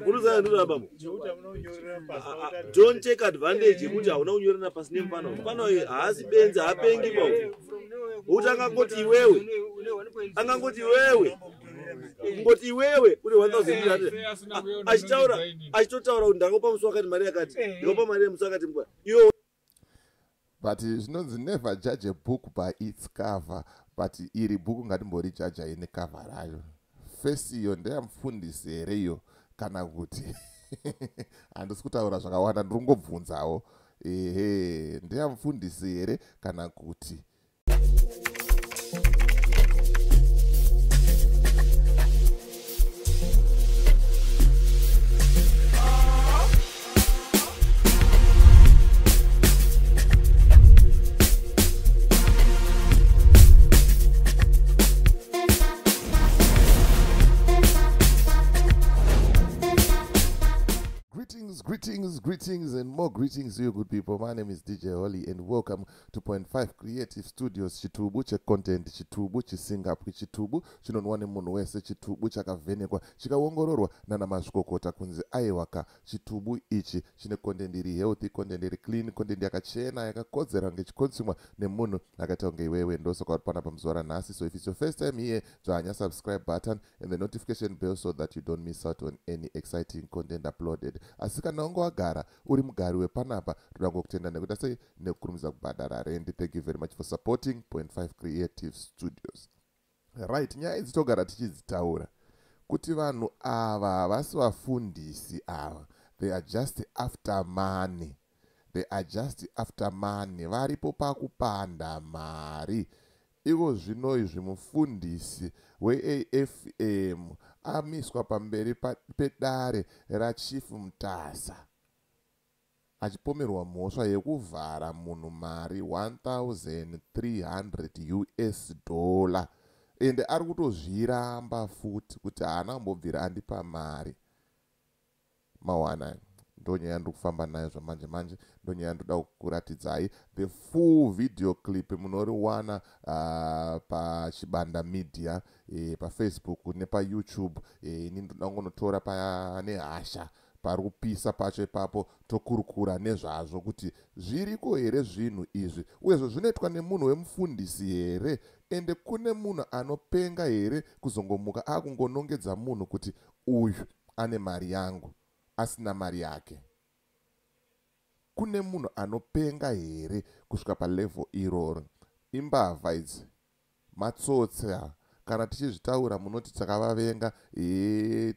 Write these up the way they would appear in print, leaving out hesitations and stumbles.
Kuruza ndura baba. Don't take advantage yekuti hauna kunyorana pasi nemfana. Mfana uyu haasi benza hapengi bau. Utanga ngoti iwewe. Angangoti iwewe. Ngoti iwewe uri 1000. Achitotaura kuti ndangopa musi wakati mari yakati. Ndikopa mari yemusi wakati mkwa. Iwo. But zvinonzi never judge a book by its cover. But iri bhuku ngatimbori judge ine cover rayo. First iyo ndeyamufundisi here iyo kana kuti handisi kutaura zvakawanda ndirongobvunzawo ndeyamufundisi here kana kuti Greetings and more greetings to you good people. My name is DJ Holly and welcome to Point 5 Creative Studios. Chitubu che content, chitubu chisingapu, chitubu chinonwane munhu wese, chitubu chakavhenekwa chikaongororwa nana mazvikokota kunzi aiwaka. Chitubu ichi chine content iri healthy, content iri clean, content yakachena yakakodzera ngechikonsumwa nemunhu akaita kunge iwewe. Ndosoka pana pamuzora nhasi. So if it's your first time here, dzvanya subscribe button and the notification bell so that you don't miss out on any exciting content uploaded. Asika naongo agara uri mugari wepanapa toda kutenda nekuita sei nekukurumidza kubhadhara rent. Thank you very much for supporting Point 5 Creative Studios. Right, nyaya idzi togara tichidzitaura kuti vanhu ava havasi vafundisi ava. They are just after money. They are just after money. Varipo pakupanda mari. Ivo zvino izvi mufundisi we-AFM amiswa pamberi pedare rachief Mutasa achipomerwa mhosva yekuvhara munhu mari 1,300 USD ende ari kutozviramba futi kuti haana kumbobvira andipa mari. Mawana ndonyaya ndiri kufamba nayo zvamanje manje, ndonyaya ndoda kukuratidzai the full video clip munoriwana pachibanda media paFacebook nepaYouTube. Ini ndoda kungotora pane hasha pari kupisa pacho ipapo tokurukura nezvazvo kuti zviriko here zvinhu izvi uyezvo zvinoitwa nemunhu wemufundisi here ende kune munhu anopenga here kuzongomuka akungonongedza munhu kuti uyu ane mari yangu asina mari yake. Kune munhu anopenga here kusvika palevel iroro. Imbavha idzi matsotsa kana tichizvitaura munoti takavavenga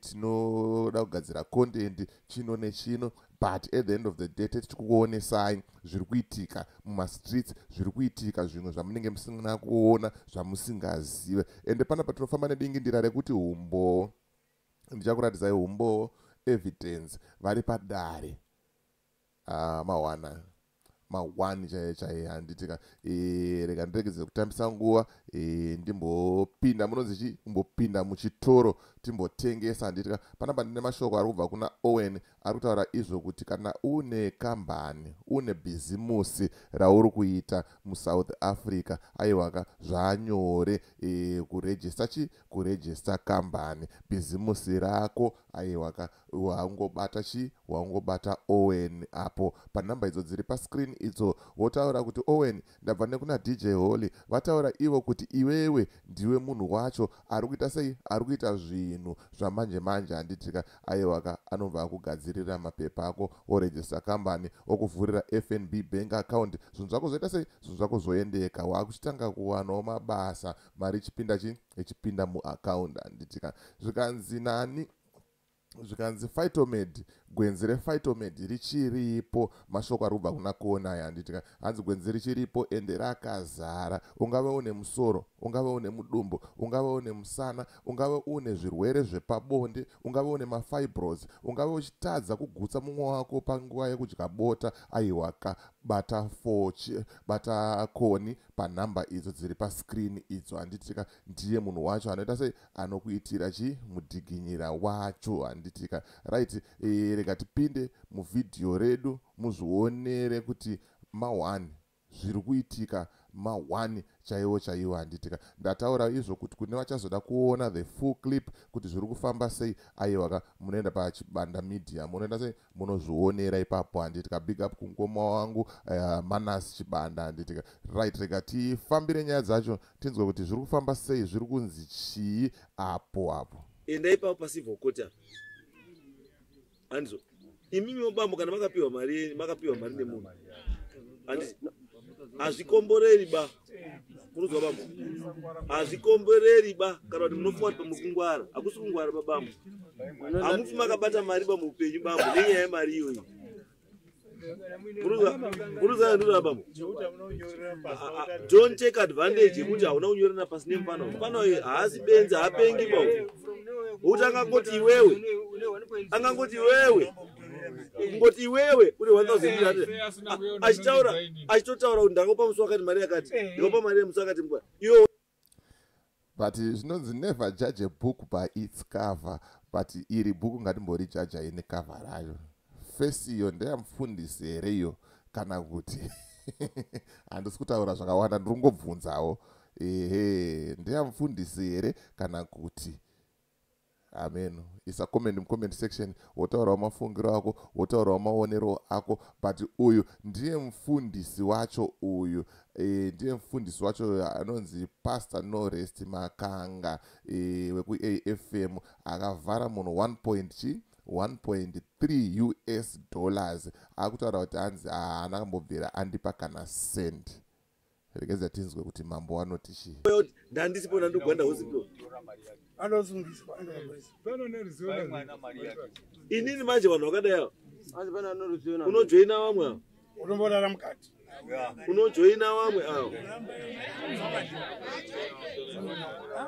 tinoda kugadzira content chino nechino, but at the end of the day tichikuonesai zviri kuitika mumastreets, zviri kuitika zvinhu zvamunenge musina kuona zvamusingazive. Ende pana patinofamba nedingindira rekuti humbo, ndichakuratidzai humbo evidence vari padare. Mawana mawani chaiye handitika rega ndiregedze kutambisa nguva ndimbopinda munonzi chimbopinda muchitoro timbotengesa handitika. Panapa ndine mashoko ari kubva kuna Owen ari kutaura izvo kuti kana une kambani, une bhizimusi rauri kuita muSouth Africa, aiwaka zvanyore kurejista kambani bhizimusi rako aiwaka waungobata Owen apo panhamba idzo dziri pascreen idzo wotaura kuti Owen ndabva nekuna DJ Holly vataura ivo kuti iwewe ndiwe munhu wacho ari kuita sei, ari kuita zvinhu zvamanje manje handitika. Aiwaka anobva akugadzirira mapepa ako orejista kambani okuvhurira FNB bank account. Zvinhu zvako zoita sei, zvinhu zvako zoendeka, wakuchitanga kuwanawo mabasa mari ichipinda muaccount handitika. Zvikanzi nani, zvikanzi Phytomed, gwenzi rePhytomed richiripo, mashoko ari kubva kuna kuona handitika. Hanzi gwenzi richiripo ende rakazara. Ungave une musoro, ungave une mudumbu, ungave une musana, ungave une zvirwere zvepabonde, ungave une mafibroids, ungave uchitadza kugutsa mumwe wako panguva yekudya bota, aiwaka bata koni panhamba idzo dziri pascreen idzo handitika. Ndiye munhu wacho anoita sei, anokuitira mudhiginyira wacho handitika. Right, rega tipinde muvhidhiyo redu muzvionere kuti mawani zviri kuitika ma1 chaiwo handitika ndataura izvo kuti kune vachazoda kuona the full clip kuti zviri kufamba sei aiwa munoenda pachibanda media munoenda sei munozvionera ipapo handitika. Big up kumukoma wangu Manas Chibanda handitika. Right, rega tifambire nyaya dzacho tinzwe kuti zviri kufamba sei, zviri kunzi chii apo endai ipapo pasivho kota anzo imimi mobambo kana makapiwa mari nemunhu hazvikomboreri ba munozwa bambo, hazvikomboreri ba kana kuti munofunga kuti pamukungwara hakusi kungwara babambo, hamufi makabata mari pamupenyu bambo nenyaya yemari iyoyi. Muruza ndura bambo, don't take advantage yekuti hauna kunyorana pasi nemufana. Mufana uyu haasi benzi hapengi bau kuti angangoti iwewe uri 1,000 achitotaura kuti ndakopa musi wakati mari yakati ndikopa mari yemusi wakati mkwa iwo. But zvinonzi never judge a book by its cover, but iri bhuku ngatimbori jaja ine cover rayo. First iyo ndeyamufundisi here iyo kana kuti handisi kutaura zvakawanda ndirikungobvunzawo ndeyamufundisi here kana kuti. Amen. Isa comment section. Wotaurawo mafungiro ako, wotaurawo maonero ako, but uyu ndiye mfundisi wacho uyu. Ndiye mfundisi wacho anonzi Pastor Norest Makanga weku AFM akavhara munhu 1.3 US dollars. Akutaura kuti hanzi haana kambobvira andipa kana cent. Regeza tinzwe kuti mambo anoti chii. Ndandisipo ndandogwanda usipo. Inini manje vanhu vakadai unojoina vamwe avo, unomborara mukati unojoina vamwe avo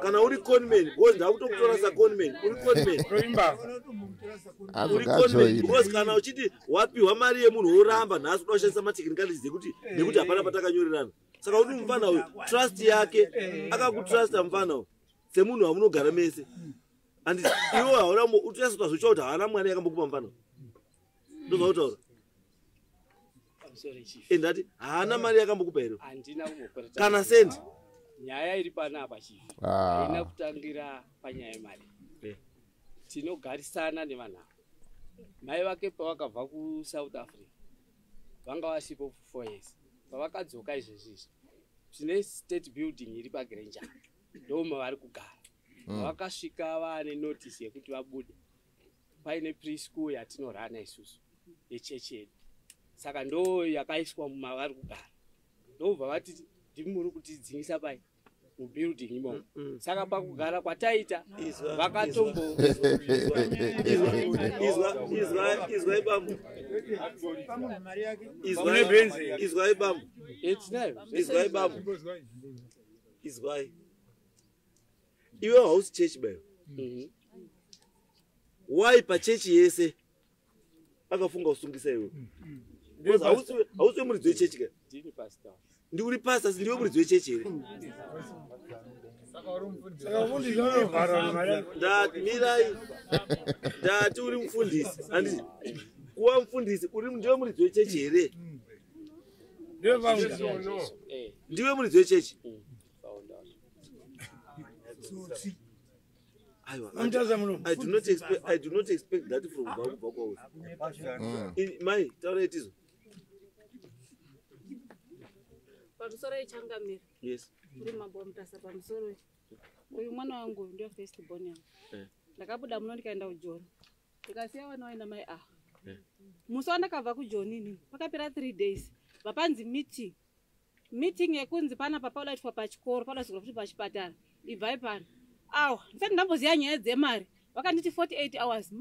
kana uri conman, because ndakutokutora saconman, uri conman because kana uchiti wapiwa mari yemunhu woramba nhasi kuda kushandisa matechnicalities ekuti nekuti hapana patakanyorerana. Saka uri mufana uyu trust yake akakutrusta mufana uyu semunhu wamunogara mese, and iwo hauna utoyasota zvocha kuti haana mwana yakambokupa mufana ndozvautaura endati haana mari yakambokupa here kana sendi. Nyaya iri panapa chief haina kutangira panyaya yemari. Tinogarisana nevanhu ava. Mai vake pavakabva kuSouth Africa vanga vasipo 4 years. Pavakadzoka izvezvizvi tine state building iri paGranger ndo mavari kugara. Vakasvika vane notice yekuti vabude paine preschool yatinorana isusu yechechi yedu, saka ndo yakaiswa mavari kugara. Ndobva vati ndimuri kutidzingisa pai mubuilding imomo. Saka pakugara kwataita vakatombo izwai bambo, izwai bambo, izwai iwe hausi chechi bayo. Why pachechi yese akafunga usungisa iwe? Hausi muridzi wechechi ka? Ndi uri pastor, ndiwe muridzi wechechi here? Ndati uri mufundisi, handiti kuva mufundisi ndiwe muridzi wechechi here? Ndiwe muridzi wechechi? I do not expect that from Vaku. Mai, taura itizo. Pamusoro ichangamira. Yes. Uri mambo mutasa pamusoro. Uyu mwana wangu ndio first born yangu. Ndakabuda muno ndikaenda kuJoni. Ndikasiya wana waina mai Musi wandakabva kuJoni ini. Pakapera 3 days. Vapanzi meeting. Meeting yekunzi pana papaulaitwa pachikoro, paulaitwa futi pachipatara. Ibvai pana. Awa, ndisati ndamboziya nyaya dzemari. Vakanditi 48 hours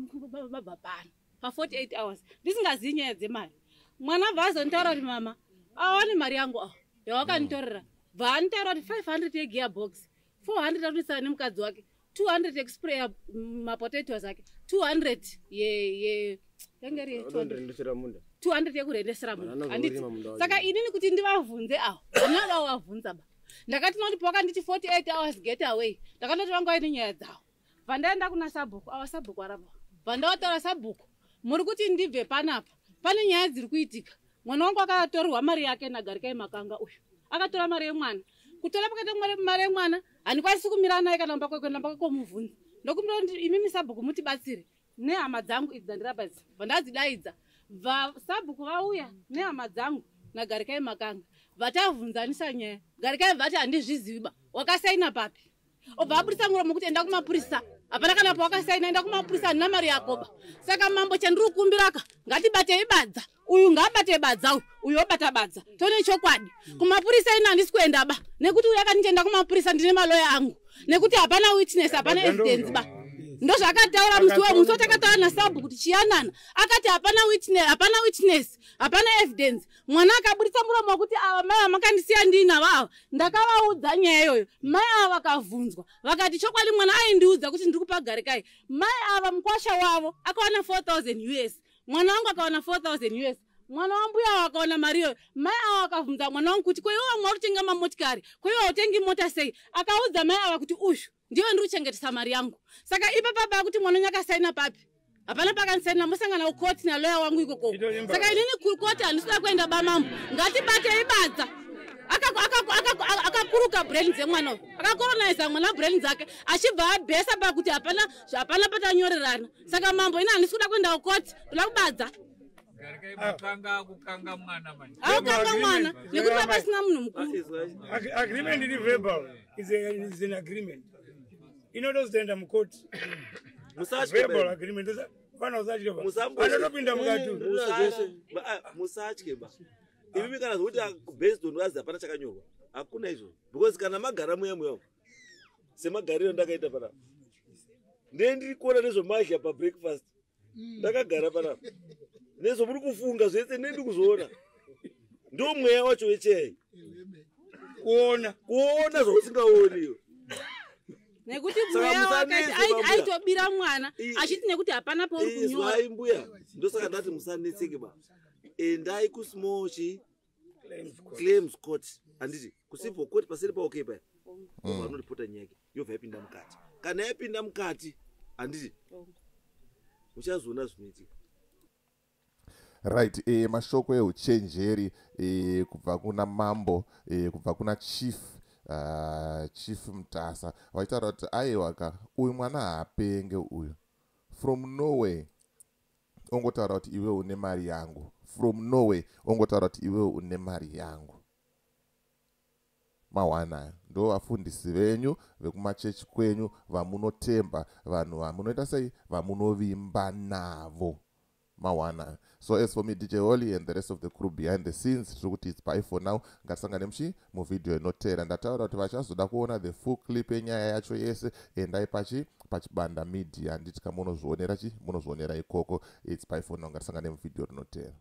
mabva pana. Pa 48 hours. Ndisingaziyi nyaya dzemari. Mwana vazontaura kuti mama, awane mari yangu awa. Yawakanitorera. Vantaura kuti 500 yegearbox, 400 akunisa nemukadzi wake, 200 exprayer mapotatoes ake, 200 yengeri 200 yekurendesera munhu. Anditi saka inini kuti ndivavhunze awo, ndinoda wavhunza ba. Ndakati noti pakanditi 48 hours get away. Ndakandoti vangu vaine nyaya dzavo. Vandaenda kuna sabhuku, awa sabhuku arapa. Vandawataura sabhuku, muri kuti ndibve panapa. Pane nyaya dziri kuitika. Mwana wangu akatorwa mari yake naGarikai Makanga uyu. akatora mari yemwana kutora pakati mari yemwana handikwanisi kumira naye kana kwenda mpaka komuvhunza ndokumbira kuti imimi sabhuku mutibatsire nehama dzangu idzi dzandirabadza vandadzidaidza sabhuku vauya nehama dzangu nagarikai Makanga vatavhunzanisa nyaya garikai vati handizviziva wakasaina papi obva apurisa muromo kuti enda kumapurisa hapana kana pawakasaina enda kumapurisa handina mari yakoba saka mambo chandiri kukumbiraka ngatibatei badza uyu ngaabate badza uyu obata badza tone chokwadi kumapurisa ina handisi kuendaba nekuti uyu akanichenda kumapurisa ndine maloya angu nekuti hapana witness hapana evidence ba ndozvaakataura musi watakataura nasabu kuti chiyanana akati hapana witness hapana evidence mwana akaburitsa muromo wekuti ava mai vamakandisiya ndina vava ndakavaudza nyaya iyoyo mai ava vakavhunzwa vakati chokwadi mwana aindiudza kuti ndiri kupa garikai mai ava mukwasha wavo akawana 4000 US mwana wangu akawana 4000 US mwana wambuya wakaona mariyo mai ava akavhunza mwana wangu kuti kweiwo vamwe vari kutenga mamotikari kweiwo hautengi mota sei akaudza mai ava kuti ushu ndiwe ndiri kuchengetesa mari yangu saka ipapapa kuti mwana wenyu akasaina papi hapana pakanisaina musangana kukoti naloya wangu ikoko saka inini kukoti handisida kuenda bamambo ngatibatei badza akakuruka brain dzemwana akakoronaiza mwana brain dzake achibva abhesa pakuti hapana patanyorerana saka mambo ina handisi kuda kuenda kukoti toda kubadza Makanga kukanga mwana manje. Akukanga mwana nekuti papasina munhu mukuru. Agreement is verbal. Is an agreement. Inotozoenda mukoti. Verbal agreement. Fana usatye ba. Anotopinda mukatu. Musatye ba. Ivi kana zvokuti based on wazi hapana chakanyorwa. Hakuna izvo. Because kana magara muya semagariro ndakaita pana. Ndiri kuona nezvomazha pabreakfast. Ndakagara pana. Nezo muri kufunga zvese nendi kuzoona ndo mweya wacho wechei kuona zvosingaoni nekuti mweya wakati aitobira mwana achiti nekuti hapana pauri kunyora ai mbuya ndosaka ndati musanetseke ba endai kusmochi claims court anditi kucivil court paseri paokei paya vanoripota nyaya yobva yapinda mukati kana yapinda mukati anditi muchazoona zvinoitika. Right, mashoko euchenjeri kubva kuna mambo kubva kuna chief mtasa vaitaura kuti aiwaka uyu mwana haapenge uyu from nowhere ongotaura kuti iwe une mari yangu from nowhere ongotaura kuti iwe une mari yangu mawana ndo vafundisi venyu vekumachechi kwenyu vamunotemba vanhu vamunoita sei vamunovimba navo mawana. So as for me, DJ Holly and the rest of the crew behind the scenes, it's bye for now. Ngasangane mshi mu video inotera ndataura kuti vachazoda kuona the full clip yenyaya yacho yese endai pachibanda media nditi kamunozvionera munozvionera ikoko. It's bye for now. Ngasangane mu video inotera.